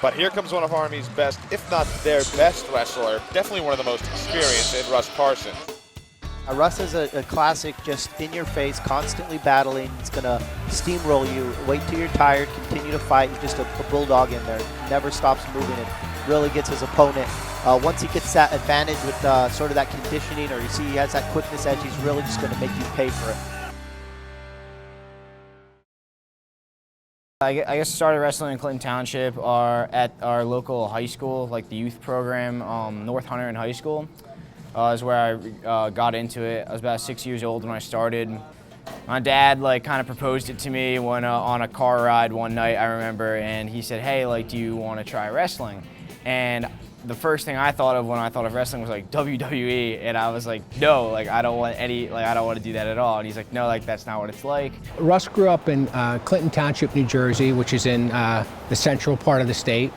But here comes one of Army's best, if not their best wrestler, definitely one of the most experienced in Russ Parsons. Russ is a classic, just in your face, constantly battling. He's going to steamroll you. Wait till you're tired, continue to fight. He's just a bulldog in there. Never stops moving and really gets his opponent. Once he gets that advantage with sort of that conditioning, or you see he has that quickness edge, he's really just going to make you pay for it. I guess I started wrestling in Clinton Township at our local high school, like the youth program, North Hunter in high school. Is where I got into it. I was about 6 years old when I started. My dad kind of proposed it to me when on a car ride one night, I remember, and he said, "Hey, do you want to try wrestling?" And the first thing I thought of when I thought of wrestling was WWE, and I was like, "No, I don't want I don't want to do that at all." And he's like, "No, that's not what it's like." Russ grew up in Clinton Township, New Jersey, which is in the central part of the state.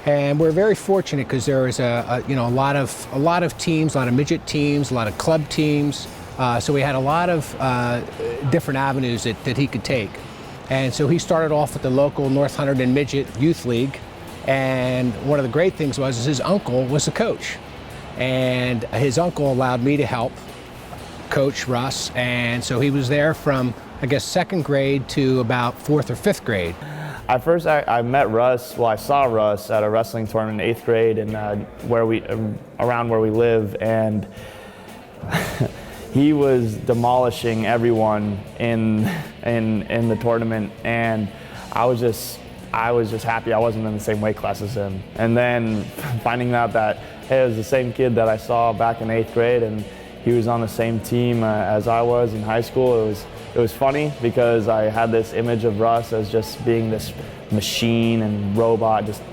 And we're very fortunate because there was a lot of teams, a lot of midget teams, a lot of club teams. So we had a lot of different avenues that he could take. And so he started off with the local North Hunter Midget Youth League. And one of the great things was his uncle was a coach. And his uncle allowed me to help coach Russ. And so he was there from, I guess, second grade to about fourth or fifth grade. At first, I met Russ. Well, I saw Russ at a wrestling tournament in 8th grade, and around where we live, and he was demolishing everyone in the tournament, and I was just happy I wasn't in the same weight class as him. And then finding out that hey, it was the same kid that I saw back in 8th grade, and he was on the same team as I was in high school. It was funny because I had this image of Russ as just being this machine and robot, just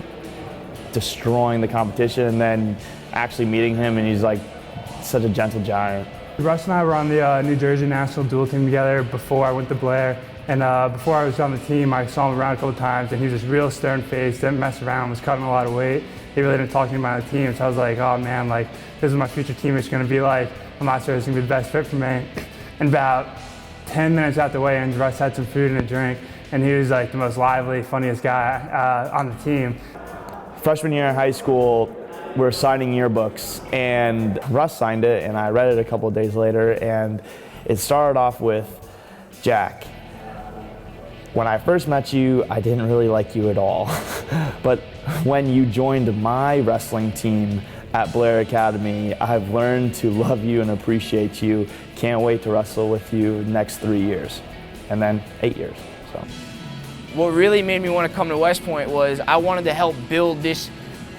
destroying the competition, and then actually meeting him, and he's such a gentle giant. Russ and I were on the New Jersey national dual team together before I went to Blair, and before I was on the team, I saw him around a couple times, and he was just real stern-faced, didn't mess around, was cutting a lot of weight. He really didn't talk to me about the team, so I was like, oh man, this is what my future teammate's gonna be like. I'm not sure it's gonna be the best fit for me. And about 10 minutes after weigh-ins, Russ had some food and a drink, and he was the most lively, funniest guy on the team. Freshman year in high school, we were signing yearbooks, and Russ signed it, and I read it a couple of days later, and it started off with, "Jack, when I first met you, I didn't really like you at all. But when you joined my wrestling team at Blair Academy, I've learned to love you and appreciate you. Can't wait to wrestle with you next 3 years." And then 8 years, so. What really made me want to come to West Point was I wanted to help build this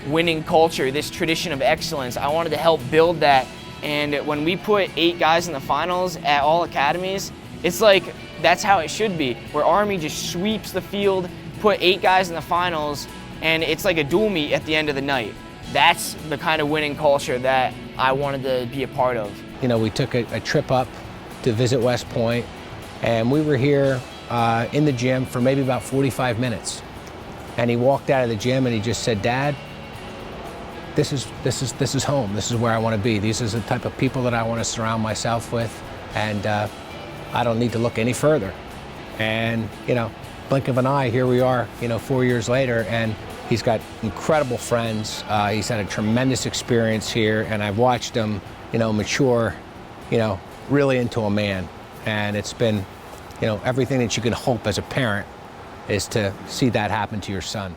winning culture, this tradition of excellence. I wanted to help build that. And when we put 8 guys in the finals at all academies, it's that's how it should be, where Army just sweeps the field, put 8 guys in the finals, and it's like a dual meet at the end of the night. That's the kind of winning culture that I wanted to be a part of. We took a trip up to visit West Point, and we were here in the gym for maybe about 45 minutes. And he walked out of the gym and he just said, "Dad, this is home. This is where I want to be. These are the type of people that I want to surround myself with, and I don't need to look any further." And blink of an eye, here we are 4 years later, and he's got incredible friends. He's had a tremendous experience here, and I've watched him mature really into a man. And it's been everything that you can hope as a parent is to see that happen to your son.